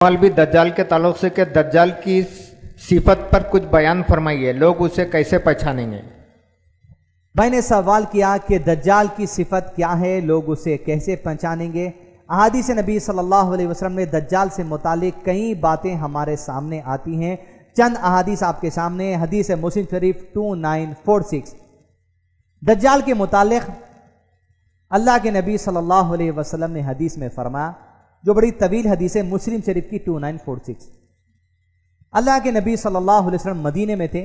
मौलवी दज्जाल के ताल्लुक से कि दज्जाल की सिफत पर कुछ बयान फरमाइए, लोग उसे कैसे पहचानेंगे। भाई ने सवाल किया कि दज्जाल की सिफत क्या है, लोग उसे कैसे पहचानेंगे। अहादीस नबी सल्लल्लाहु अलैहि वसल्लम में दज्जाल से मुतालिक कई बातें हमारे सामने आती हैं। चंद अहादीस आपके सामने। हदीस मुस्लिम शरीफ 2946। दज्जाल के मुतालिक अल्लाह के नबी सल्लल्लाहु अलैहि वसल्लम ने हदीस में फरमाया, जो बड़ी तवील हदीस है, मुस्लिम शरीफ की 2946। अल्लाह के नबी सल्लल्लाहु अलैहि वसल्लम मदीने में थे।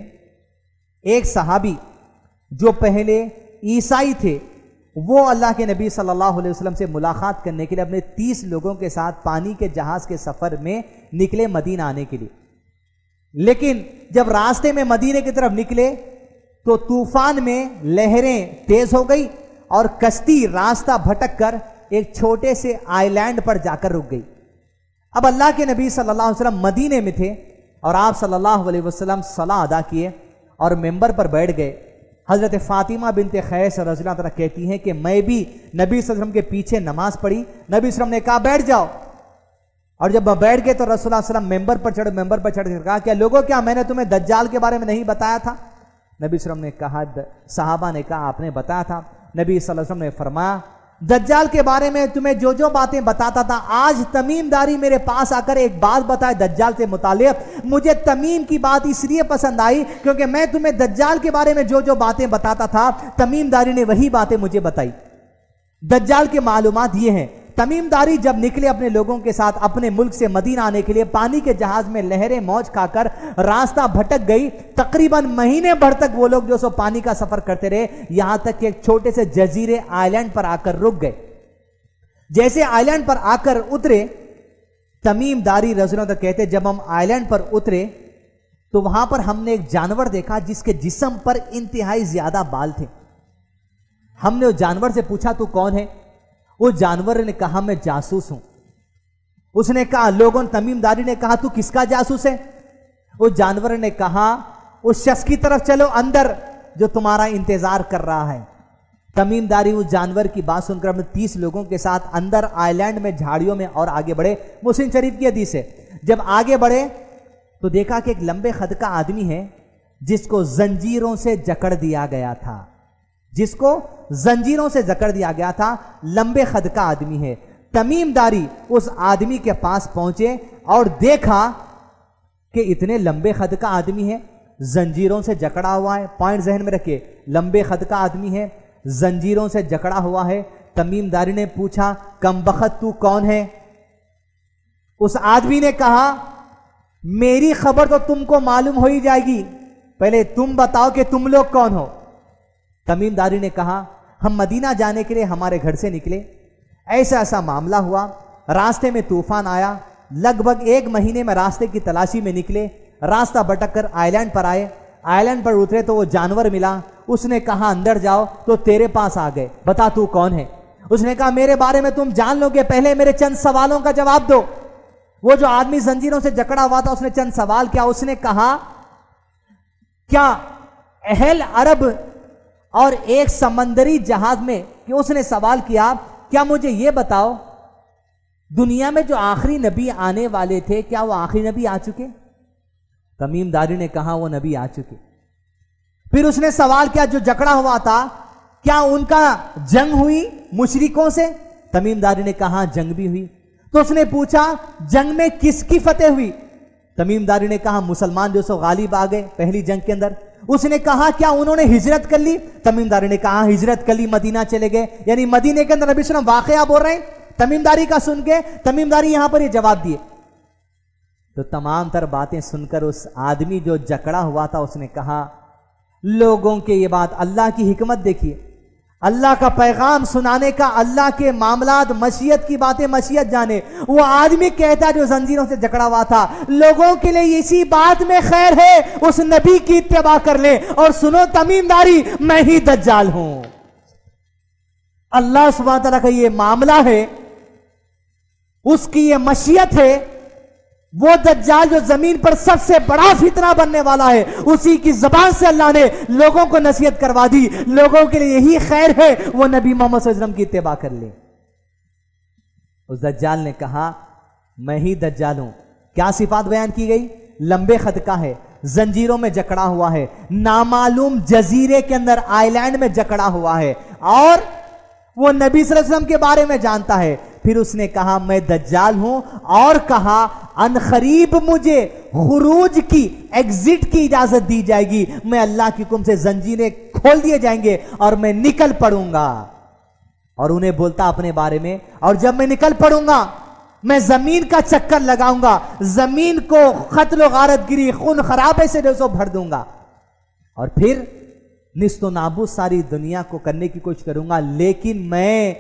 एक सहाबी जो पहले ईसाई थे, वो अल्लाह के नबी सल्लल्लाहु अलैहि वसल्लम से मुलाकात करने के लिए अपने 30 लोगों के साथ पानी के जहाज के सफर में निकले मदीना आने के लिए। लेकिन जब रास्ते में मदीने की तरफ निकले तो तूफान में लहरें तेज हो गई और कश्ती रास्ता भटक कर एक छोटे से आइलैंड पर जाकर रुक गई। अब अल्लाह के नबी सल्लल्लाहु अलैहि वसल्लम मदीने में थे और आप सल्लल्लाहु अलैहि वसल्लम सलाह अदा किए और मेंबर पर बैठ गए। हजरत फातिमा बिनते खैस रज़ियल्लाहु अन्हा कहती हैं कि मैं भी नबी सल्लल्लाहु अलैहि वसल्लम के पीछे नमाज पढ़ी। नबी सल्लल्लाहु अलैहि वसल्लम ने कहा बैठ जाओ, और जब बैठ गए तो रसूलुल्लाह सल्लल्लाहु अलैहि वसल्लम मेंबर पर चढ़ कहा, क्या लोगों, क्या मैंने तुम्हें दज्जाल के बारे में नहीं बताया था? नबी सल्लल्लाहु अलैहि वसल्लम ने कहा, सहाबा ने कहा आपने बताया था। नबी सल्लल्लाहु अलैहि वसल्लम ने फरमाया, दज्जाल के बारे में तुम्हें जो जो बातें बताता था, आज तमीमदारी मेरे पास आकर एक बात बताए दज्जाल से मुतालिक। मुझे तमीम की बात इसलिए पसंद आई क्योंकि मैं तुम्हें दज्जाल के बारे में जो जो बातें बताता था, तमीमदारी ने वही बातें मुझे बताई। दज्जाल के मालूमात ये हैं, तमीमदारी जब निकले अपने लोगों के साथ अपने मुल्क से मदीना आने के लिए, पानी के जहाज में लहरें मौज खाकर रास्ता भटक गई। तकरीबन महीने भर तक वो लोग जो सो पानी का सफर करते रहे, यहां तक कि एक छोटे से जजीरे आइलैंड पर आकर रुक गए। जैसे आइलैंड पर आकर उतरे, तमीमदारी रज़ियल्लाहु अन्हु कहते, जब हम आइलैंड पर उतरे तो वहां पर हमने एक जानवर देखा जिसके जिस्म पर इंतहाई ज्यादा बाल थे। हमने उस जानवर से पूछा तू कौन है? वो जानवर ने कहा मैं जासूस हूं। उसने कहा लोगों, तमीमदारी ने कहा तू किसका जासूस है? वो जानवर ने कहा उस शख्स की तरफ चलो अंदर जो तुम्हारा इंतजार कर रहा है। तमीमदारी उस जानवर की बात सुनकर अपने 30 लोगों के साथ अंदर आइलैंड में झाड़ियों में और आगे बढ़े। मुस्लिम शरीफ की हदीस है। जब आगे बढ़े तो देखा कि एक लंबे कद का आदमी है जिसको जंजीरों से जकड़ दिया गया था, जिसको जंजीरों से जकड़ दिया गया था, लंबे कद का आदमी है। तमीमदारी उस आदमी के पास पहुंचे और देखा कि इतने लंबे कद का आदमी है, जंजीरों से जकड़ा हुआ है। पॉइंट जहन में रखिए, लंबे कद का आदमी है, जंजीरों से जकड़ा हुआ है। तमीमदारी ने पूछा कमबख्त तू कौन है? उस आदमी ने कहा मेरी खबर तो तुमको मालूम हो ही जाएगी, पहले तुम बताओ कि तुम लोग कौन हो। तमीमदारी ने कहा हम मदीना जाने के लिए हमारे घर से निकले, ऐसा ऐसा मामला हुआ, रास्ते में तूफान आया, लगभग 1 महीने में रास्ते की तलाशी में निकले, रास्ता भटक कर आइलैंड पर आए। आइलैंड पर उतरे तो वो जानवर मिला। उसने कहा अंदर जाओ, तो तेरे पास आ गए, बता तू कौन है? उसने कहा मेरे बारे में तुम जान लोगे, पहले मेरे चंद सवालों का जवाब दो। वो जो आदमी जंजीरों से जकड़ा हुआ था उसने चंद सवाल किया। उसने कहा क्या अहल अरब और एक समंदरी जहाज में, कि उसने सवाल किया क्या मुझे यह बताओ दुनिया में जो आखिरी नबी आने वाले थे, क्या वो आखिरी नबी आ चुके? तमीमदारी ने कहा वो नबी आ चुके। फिर उसने सवाल किया जो जकड़ा हुआ था, क्या उनका जंग हुई मुशरिकों से? तमीमदारी ने कहा जंग भी हुई। तो उसने पूछा जंग में किसकी फतेह हुई? तमीमदारी ने कहा मुसलमान जो सो गालिब आ गए पहली जंग के अंदर। उसने कहा क्या उन्होंने हिजरत कर ली? तमीमदारी ने कहा हिजरत कर ली, मदीना चले गए। यानी मदीने के अंदर नबी सल्लल्लाहु अलैहि वसल्लम वाकया बोल रहे हैं। तमीमदारी का सुन के तमीमदारी यहां पर ये जवाब दिए। तो तमाम तर बातें सुनकर उस आदमी जो जकड़ा हुआ था उसने कहा लोगों के ये बात, अल्लाह की हिकमत देखिए, अल्लाह का पैगाम सुनाने का, अल्लाह के मामलात मशीयत की बातें मशीयत जाने। वो आदमी कहता जो जंजीरों से जकड़ा हुआ था, लोगों के लिए इसी बात में खैर है उस नबी की इत्तिबा कर ले। और सुनो तमीमदारी, मैं ही दज्जाल हूं। अल्लाह सुब्हानहू व तआला का ये मामला है, उसकी ये मशीयत है। वो दज्जाल जो जमीन पर सबसे बड़ा फितना बनने वाला है, उसी की जबान से अल्लाह ने लोगों को नसीहत करवा दी, लोगों के लिए यही खैर है वो नबी मोहम्मद सल्लल्लाहु अलैहि वसल्लम की इत्तिबा कर ले। उस दज्जाल ने कहा मैं ही दज्जाल हूं। क्या सिफात बयान की गई? लंबे खत का है, जंजीरों में जकड़ा हुआ है, नामालूम जजीरे के अंदर आइलैंड में जकड़ा हुआ है, और वो नबी सल्लल्लाहु अलैहि वसल्लम के बारे में जानता है। फिर उसने कहा मैं दज्जाल हूं, और कहा अनखरीब मुझे खुरूज की, एग्जिट की इजाजत दी जाएगी, मैं अल्लाह की हुक्म से जंजीरें खोल दिए जाएंगे और मैं निकल पड़ूंगा। और उन्हें बोलता अपने बारे में, और जब मैं निकल पड़ूंगा मैं जमीन का चक्कर लगाऊंगा, जमीन को कत्ल गारतगिरी, खून खराबे से भर दूंगा, और फिर निस्तो नाबूद सारी दुनिया को करने की कोशिश करूंगा। लेकिन मैं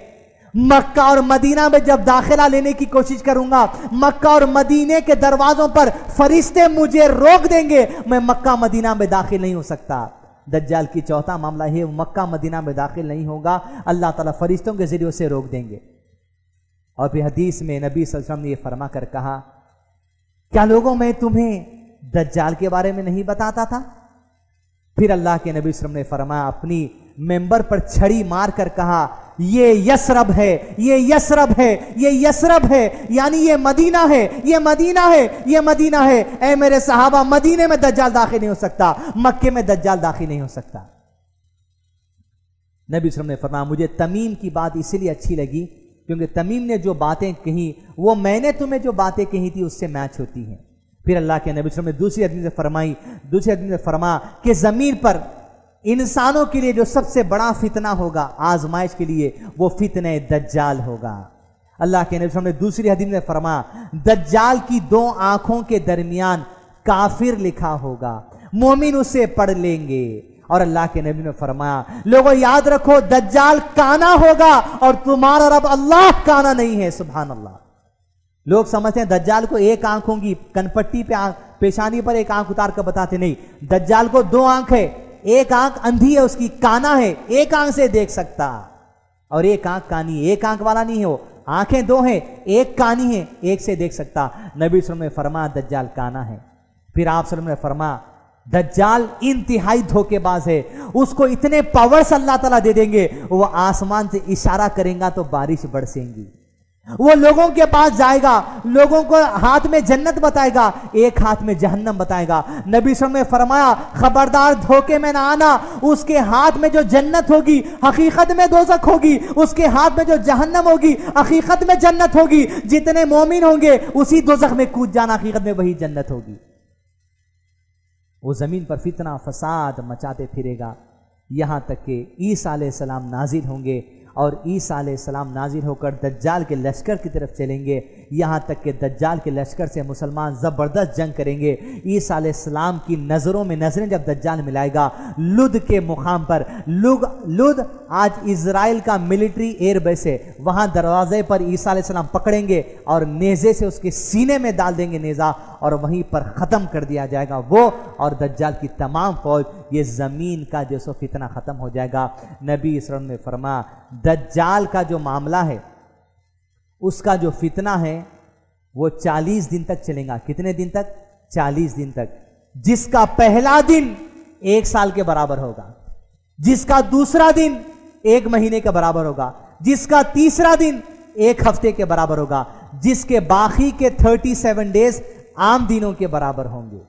मक्का और मदीना में जब दाखिला लेने की कोशिश करूंगा, मक्का और मदीने के दरवाजों पर फरिश्ते मुझे रोक देंगे, मैं मक्का मदीना में दाखिल नहीं हो सकता। दज्जाल की चौथा मामला है, मक्का मदीना में दाखिल नहीं होगा, अल्लाह ताला फरिश्तों के जरिए उसे रोक देंगे। और फिर हदीस में नबी सल्लल्लाहु अलैहि वसल्लम ने यह फरमा कर कहा, क्या लोगों मैं तुम्हें दज्जाल के बारे में नहीं बताता था? फिर अल्लाह के नबी सल्लल्लाहु अलैहि वसल्लम ने फरमाया, अपनी मेंबर पर छड़ी मार कर कहा, ये यसरब है, ये यसरब है, ये यसरब है, यानी ये मदीना है, ये मदीना है, ये मदीना है। ऐ मेरे सहाबा, मदीने में दज्जाल दाखिल नहीं हो सकता, मक्के में दज्जाल दाखिल नहीं हो सकता। नबी सल्लल्लाहु अलैहि वसल्लम ने फरमाया, मुझे तमीम की बात इसलिए अच्छी लगी क्योंकि तमीम ने जो बातें कही वो मैंने तुम्हें जो बातें कही थी उससे मैच होती हैं। फिर अल्लाह के नबी सल्लल्लाहु अलैहि वसल्लम ने दूसरी हदीस में फरमाया कि जमीन पर इंसानों के लिए जो सबसे बड़ा फितना होगा आजमाइश के लिए, वो फितने दज्जाल होगा। अल्लाह के नबी सल्लल्लाहु अलैहि वसल्लम ने दूसरी हदीस में फरमाया, दज्जाल की दो आंखों के दरमियान काफिर लिखा होगा, मोमिन उसे पढ़ लेंगे। और अल्लाह के नबी ने फरमाया, लोगों याद रखो दज्जाल काना होगा और तुम्हारा रब अल्लाह काना नहीं है। सुभान अल्लाह। लोग समझते हैं दज्जाल को एक आंख होगी, कनपट्टी पे पेशानी पर एक आंख उतार कर बताते, नहीं, दज्जाल को दो आंख है, एक आंख अंधी है उसकी, काना है, एक आंख से देख सकता, और एक आंख कानी, एक आंख वाला नहीं है वो, आंखें दो हैं, एक कानी है, एक से देख सकता। नबी सल्लल्लाहु अलैहि वसल्लम ने फरमाया दज्जाल काना है। फिर आप सल्लल्लाहु अलैहि वसल्लम ने फरमाया दज्जाल इंतहाई धोखेबाज है, उसको इतने पावर्स अल्लाह ताला दे देंगे, वो आसमान से इशारा करेगा तो बारिश बरसेंगी, वो लोगों के पास जाएगा, लोगों को हाथ में जन्नत बताएगा, एक हाथ में जहन्नम बताएगा। नबी सल्लल्लाहु अलैहि वसल्लम ने फरमाया, खबरदार धोखे में ना आना, उसके हाथ में जो जन्नत होगी हकीकत में दोज़ख होगी, उसके हाथ में जो जहन्नम होगी हकीकत में जन्नत होगी। जितने मोमिन होंगे उसी दोज़ख में कूद जाना, हकीकत में वही जन्नत होगी। वो जमीन पर फितना फसाद मचाते फिरेगा, यहां तक कि ईसा अलैहिस्सलाम नाजिल होंगे, और ईसा अलैहिस्सलाम नाजिल होकर दज्जाल के लश्कर की तरफ चलेंगे, यहां तक कि दज्जाल के लश्कर से मुसलमान ज़बरदस्त जंग करेंगे। ईसा अलैहिस्सलाम की नज़रों में नज़रें जब दज्जाल मिलाएगा, लुद के मुकाम पर, लुद आज इजराइल का मिलिट्री एयरबेस है, वहां दरवाजे पर ईसा अलैहिस्सलाम पकड़ेंगे और नेज़े से उसके सीने में डाल देंगे नेज़ा, और वहीं पर ख़त्म कर दिया जाएगा वो और दज्जाल की तमाम फौज। ये ज़मीन का जो सो फितना ख़त्म हो जाएगा। नबी सल्लल्लाहु अलैहि वसल्लम ने फरमाया, दज्जाल का जो मामला है, उसका जो फितना है वो 40 दिन तक चलेगा। कितने दिन तक? 40 दिन तक। जिसका पहला दिन 1 साल के बराबर होगा, जिसका दूसरा दिन 1 महीने के बराबर होगा, जिसका तीसरा दिन 1 हफ्ते के बराबर होगा, जिसके बाकी के 37 डेज आम दिनों के बराबर होंगे।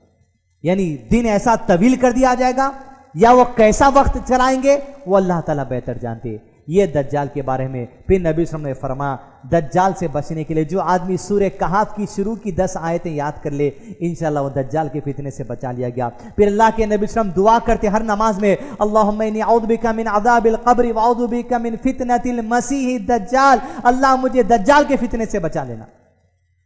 यानी दिन ऐसा तवील कर दिया जाएगा, या वो कैसा वक्त चलाएंगे वो अल्लाह ताला बेहतर जानते हैं। ये दज्जाल के बारे में फिर नबी सल्लल्लाहु अलैहि वसल्लम ने फरमाया, दज्जाल से बचने के लिए जो आदमी सूरह कहफ की शुरू की 10 आयतें याद कर ले, इंशाअल्लाह वो दज्जाल के फितने से बचा लिया गया। फिर अल्लाह के नबी सल्लल्लाहु अलैहि वसल्लम दुआ करते हर नमाज में, अल्लाहुम्मा इन्नी अऊज़ु बिका मिन अज़ाबिल क़ब्र व अऊज़ु बिका मिन फितनतिल मसीह दज्जाल, अल्लाह मुझे दज्जाल के फितने से बचा लेना।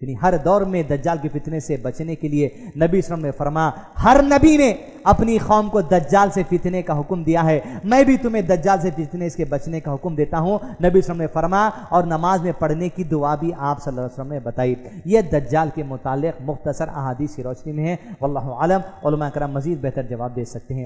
यानी हर दौर में दज्जाल के फितने से बचने के लिए नबी सल्लल्लाहु अलैहि वसल्लम ने फरमाया, हर नबी ने अपनी कौम को दज्जाल से फितने का हुक्म दिया है, मैं भी तुम्हें दज्जाल से फितने से बचने का हुक्म देता हूं। नबी सल्लल्लाहु अलैहि वसल्लम ने फरमाया, और नमाज में पढ़ने की दुआ भी आप सल्लल्लाहु अलैहि वसल्लम ने बताई। यह दज्जाल के मुतालिक मुख्तसर अहादीस की रोशनी में है। वल्लाहु आलम, उलमा कराम मजीद बेहतर जवाब दे सकते हैं।